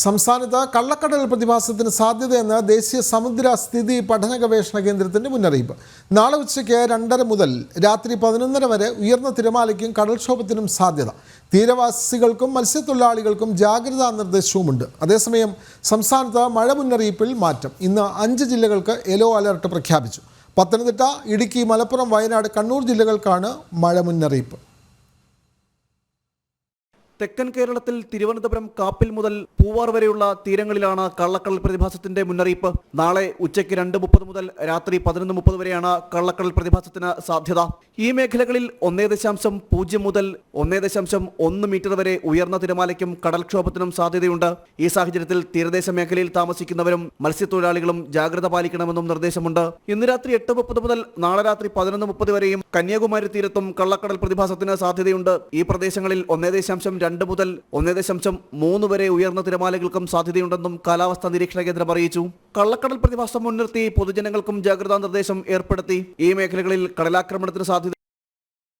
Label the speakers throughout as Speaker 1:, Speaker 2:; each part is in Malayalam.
Speaker 1: സംസ്ഥാനത്ത് കള്ളക്കടൽ പ്രതിഭാസത്തിന് സാധ്യതയെന്ന് ദേശീയ സമുദ്ര സ്ഥിതി പഠന ഗവേഷണ കേന്ദ്രത്തിന്റെ മുന്നറിയിപ്പ്. നാളെ ഉച്ചയ്ക്ക് 2:30 മുതൽ രാത്രി 11:30 വരെ ഉയർന്ന തിരമാലയ്ക്കും കടൽക്ഷോഭത്തിനും സാധ്യത. തീരവാസികൾക്കും മത്സ്യത്തൊഴിലാളികൾക്കും ജാഗ്രതാ നിർദ്ദേശവുമുണ്ട്. അതേസമയം സംസ്ഥാനത്ത് മഴ മുന്നറിയിപ്പിൽ മാറ്റം. ഇന്ന് 5 ജില്ലകൾക്ക് യെല്ലോ അലർട്ട് പ്രഖ്യാപിച്ചു. പത്തനംതിട്ട, ഇടുക്കി, മലപ്പുറം, വയനാട്, കണ്ണൂർ ജില്ലകൾക്കാണ് മഴ മുന്നറിയിപ്പ്.
Speaker 2: തെക്കൻ കേരളത്തിൽ തിരുവനന്തപുരം കാപ്പിൽ മുതൽ പൂവാർ വരെയുള്ള തീരങ്ങളിലാണ് കള്ളക്കടൽ പ്രതിഭാസത്തിന്റെ മുന്നറിയിപ്പ്. നാളെ ഉച്ചയ്ക്ക് 2:30 മുതൽ രാത്രി 11:30 വരെയാണ് കള്ളക്കടൽ പ്രതിഭാസത്തിന് സാധ്യത. ഈ മേഖലകളിൽ 1.0 മുതൽ 1.1 മീറ്റർ വരെ ഉയർന്ന തിരമാലയ്ക്കും കടൽക്ഷോഭത്തിനും സാധ്യതയുണ്ട്. ഈ സാഹചര്യത്തിൽ തീരദേശ മേഖലയിൽ താമസിക്കുന്നവരും മത്സ്യത്തൊഴിലാളികളും ജാഗ്രത പാലിക്കണമെന്നും നിർദ്ദേശമുണ്ട്. ഇന്ന് രാത്രി 8:30 മുതൽ നാളെ രാത്രി 11:30 വരെയും കന്യാകുമാരി തീരത്തും കള്ളക്കടൽ പ്രതിഭാസത്തിന് സാധ്യതയുണ്ട്. ഈ പ്രദേശങ്ങളിൽ 1.2 മുതൽ 1.3 വരെ ഉയർന്ന തിരമാലകൾക്കും സാധ്യതയുണ്ടെന്നും കാലാവസ്ഥാ നിരീക്ഷണ കേന്ദ്രം അറിയിച്ചു. കള്ളക്കടൽ പ്രതിഭാസം മുൻനിർത്തി പൊതുജനങ്ങൾക്കും ജാഗ്രതാ നിർദ്ദേശം ഏർപ്പെടുത്തി. ഈ മേഖലകളിൽ കടലാക്രമണത്തിന് സാധ്യത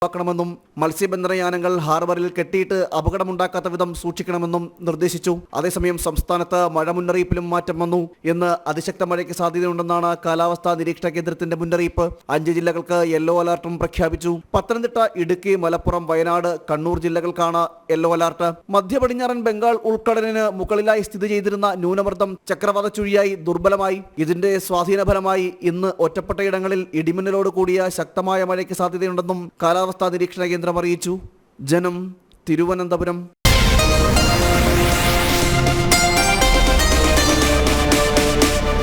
Speaker 2: ണമെന്നും മത്സ്യബന്ധനയാനങ്ങൾ ഹാർബറിൽ കെട്ടിയിട്ട് അപകടമുണ്ടാക്കാത്ത വിധം സൂക്ഷിക്കണമെന്നും നിർദ്ദേശിച്ചു. അതേസമയം സംസ്ഥാനത്ത് മഴ മുന്നറിയിപ്പിലും മാറ്റം വന്നു. ഇന്ന് അതിശക്ത മഴയ്ക്ക് സാധ്യതയുണ്ടെന്നാണ് കാലാവസ്ഥാ നിരീക്ഷണ കേന്ദ്രത്തിന്റെ മുന്നറിയിപ്പ്. 5 ജില്ലകൾക്ക് യെല്ലോ അലർട്ടും പ്രഖ്യാപിച്ചു. പത്തനംതിട്ട, ഇടുക്കി, മലപ്പുറം, വയനാട്, കണ്ണൂർ ജില്ലകൾക്കാണ് യെല്ലോ അലർട്ട്. മധ്യ പടിഞ്ഞാറൻ ബംഗാൾ ഉൾക്കടലിന് മുകളിലായി സ്ഥിതി ചെയ്തിരുന്ന ന്യൂനമർദ്ദം ചക്രവാത ചുഴിയായി ദുർബലമായി. ഇതിന്റെ സ്വാധീനഫലമായി ഇന്ന് ഒറ്റപ്പെട്ടയിടങ്ങളിൽ ഇടിമിന്നലോട് കൂടിയ ശക്തമായ മഴയ്ക്ക് സാധ്യതയുണ്ടെന്നും കാലാവസ്ഥാ നിരീക്ഷണ കേന്ദ്രം അറിയിച്ചു. ജനം, തിരുവനന്തപുരം.